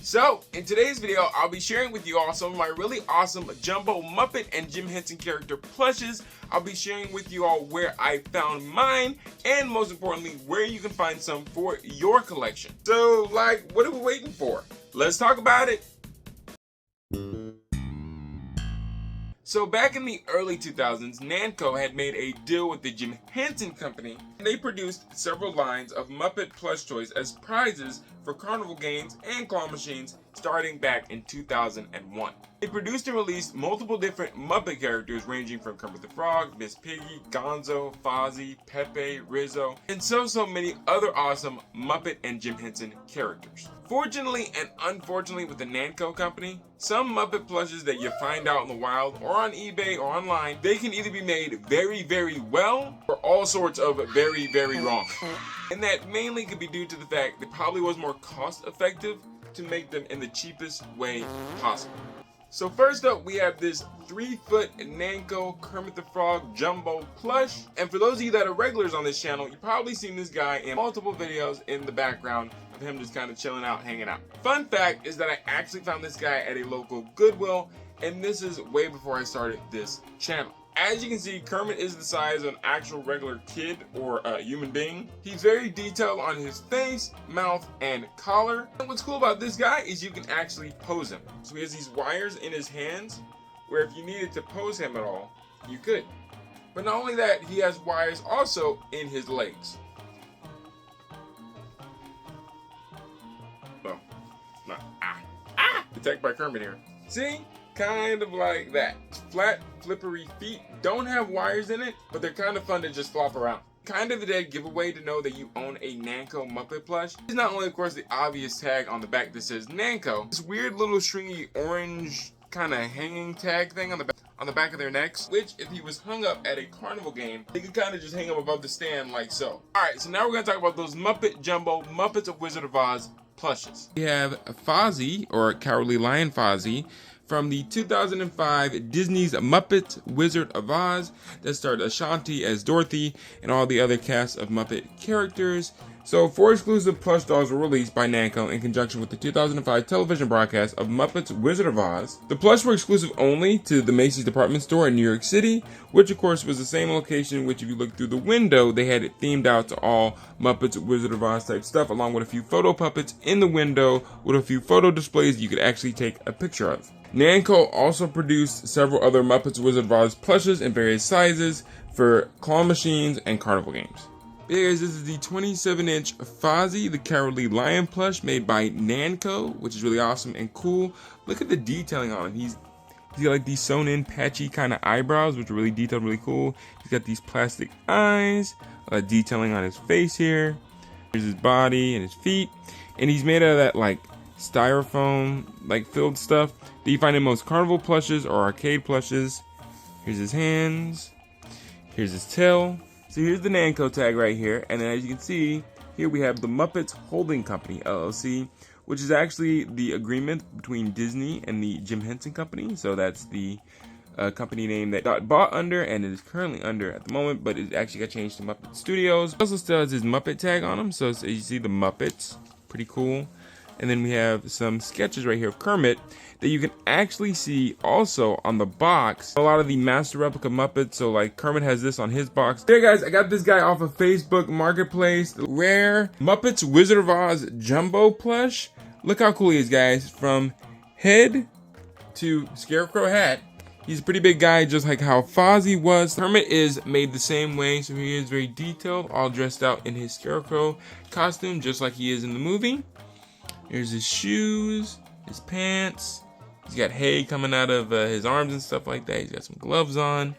So, in today's video, I'll be sharing with you all some of my really awesome Jumbo Muppet and Jim Henson character plushes. I'll be sharing with you all where I found mine, and most importantly, where you can find some for your collection. So, what are we waiting for? Let's talk about it. So back in the early 2000s, Namco had made a deal with the Jim Henson Company, and they produced several lines of Muppet plush toys as prizes for carnival games and claw machines starting back in 2001. They produced and released multiple different Muppet characters ranging from Kermit the Frog, Miss Piggy, Gonzo, Fozzie, Pepe, Rizzo, and so many other awesome Muppet and Jim Henson characters. Fortunately and unfortunately with the Namco company, some Muppet plushes that you find out in the wild or on eBay or online, they can either be made very well or all sorts of very wrong. And that mainly could be due to the fact that it probably was more cost effective to make them in the cheapest way possible. So first up, we have this 3-foot Namco Kermit the Frog Jumbo plush. And for those of you that are regulars on this channel, you've probably seen this guy in multiple videos in the background of him just kind of chilling out, hanging out. Fun fact is that I actually found this guy at a local Goodwill, and this is way before I started this channel. As you can see, Kermit is the size of an actual regular kid or human being. He's very detailed on his face, mouth, and collar. And what's cool about this guy is you can actually pose him. So he has these wires in his hands, where if you needed to pose him at all, you could. But not only that, he has wires also in his legs. Oh, no. Attacked by Kermit here. See? Kind of like that. Flat, flippery feet don't have wires in it, but they're kind of fun to just flop around. Kind of a dead giveaway to know that you own a Namco Muppet plush. It's not only, of course, the obvious tag on the back that says Namco, this weird little stringy orange kind of hanging tag thing on the back of their necks, which if he was hung up at a carnival game, they could kind of just hang him above the stand like so. Alright, so now we're going to talk about those Muppet Jumbo Muppets of Wizard of Oz plushes. We have Fozzie, or Cowardly Lion Fozzie, from the 2005 Disney's Muppet Wizard of Oz that starred Ashanti as Dorothy and all the other cast of Muppet characters. So 4 exclusive plush dolls were released by Namco in conjunction with the 2005 television broadcast of Muppet's Wizard of Oz. The plush were exclusive only to the Macy's department store in New York City, which of course was the same location which if you look through the window, they had it themed out to all Muppet's Wizard of Oz type stuff, along with a few photo puppets in the window with a few photo displays you could actually take a picture of. Namco also produced several other Muppets Wizard of Oz plushes in various sizes for claw machines and carnival games. Yeah, guys, this is the 27-inch Fozzie, the Cowardly Lion plush made by Namco, which is really awesome and cool. Look at the detailing on him. He's got like these sewn-in patchy kind of eyebrows, which are really detailed, really cool. He's got these plastic eyes, detailing on his face here. Here's his body and his feet, and he's made out of that like styrofoam filled stuff that you find in most carnival plushes or arcade plushes. Here's his hands, here's his tail. So here's the Namco tag right here, and then as you can see here we have the Muppets Holding Company LLC, which is actually the agreement between Disney and the Jim Henson Company. So that's the company name that got bought under and it is currently under at the moment, but it actually got changed to Muppet Studios. It also still has his Muppet tag on him, so you see the Muppets, pretty cool. And then we have some sketches right here of Kermit that you can actually see also on the box. A lot of the master replica Muppets, so like Kermit has this on his box. Hey guys, I got this guy off of Facebook Marketplace, the RARE Muppets Wizard of Oz Jumbo Plush. Look how cool he is, guys. From head to scarecrow hat. He's a pretty big guy, just like how Fozzie was. Kermit is made the same way, so he is very detailed, all dressed out in his scarecrow costume, just like he is in the movie. Here's his shoes, his pants. He's got hay coming out of his arms and stuff like that. He's got some gloves on,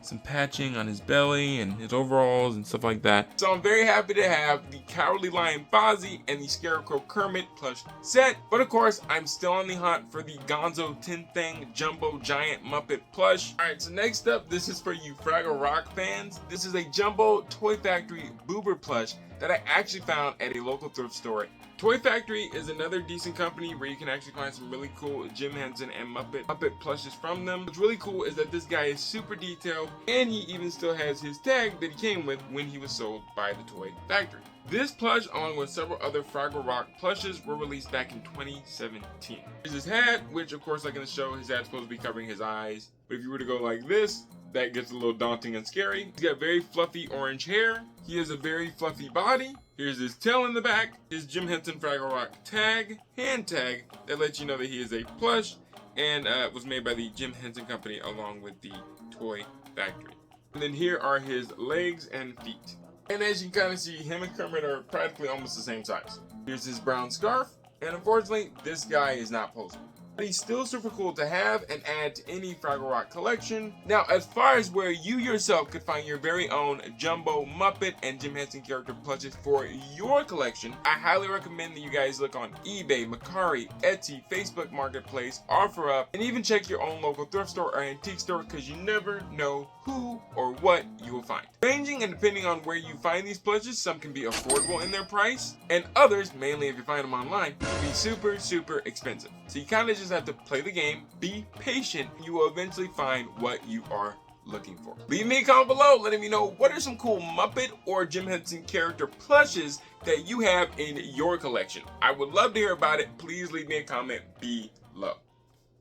some patching on his belly and his overalls and stuff like that. So I'm very happy to have the Cowardly Lion Fozzie and the Scarecrow Kermit plush set. But of course, I'm still on the hunt for the Gonzo Tin Thing Jumbo Giant Muppet plush. Alright, so next up, this is for you Fraggle Rock fans. This is a Jumbo Toy Factory Boober plush that I actually found at a local thrift store. Toy Factory is another decent company where you can actually find some really cool Jim Henson and Muppet plushes from them. What's really cool is that this guy is super detailed, and he even still has his tag that he came with when he was sold by the Toy Factory. This plush, along with several other Fraggle Rock plushes, were released back in 2017. Here's his hat, which of course, like in the show, his hat's supposed to be covering his eyes. But if you were to go like this, that gets a little daunting and scary. He's got very fluffy orange hair. He has a very fluffy body. Here's his tail in the back. His Jim Henson Fraggle Rock tag, hand tag, that lets you know that he is a plush and was made by the Jim Henson Company along with the Toy Factory. And then here are his legs and feet. And as you can kind of see, him and Kermit are practically almost the same size. Here's his brown scarf, and unfortunately, this guy is not posable. But he's still super cool to have and add to any Fraggle Rock collection. Now, as far as where you yourself could find your very own Jumbo Muppet and Jim Henson character plushes for your collection, I highly recommend that you guys look on eBay, Mercari, Etsy, Facebook Marketplace, OfferUp, and even check your own local thrift store or antique store, because you never know who or what you will find. Ranging and depending on where you find these plushes, some can be affordable in their price, and others, mainly if you find them online, can be super, super expensive. So you kind of just have to play the game, be patient, and you will eventually find what you are looking for. Leave me a comment below letting me know what are some cool Muppet or Jim Henson character plushes that you have in your collection. I would love to hear about it. Please leave me a comment below.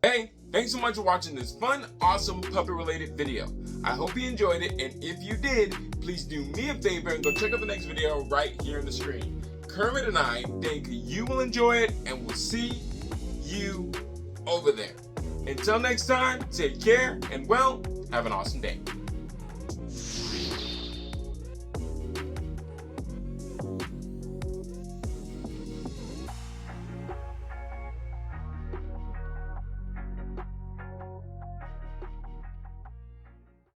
Hey, thanks so much for watching this fun, awesome puppet-related video. I hope you enjoyed it, and if you did, please do me a favor and go check out the next video right here on the screen. Kermit and I think you will enjoy it, and we'll see you over there. Until next time, take care, and well, have an awesome day.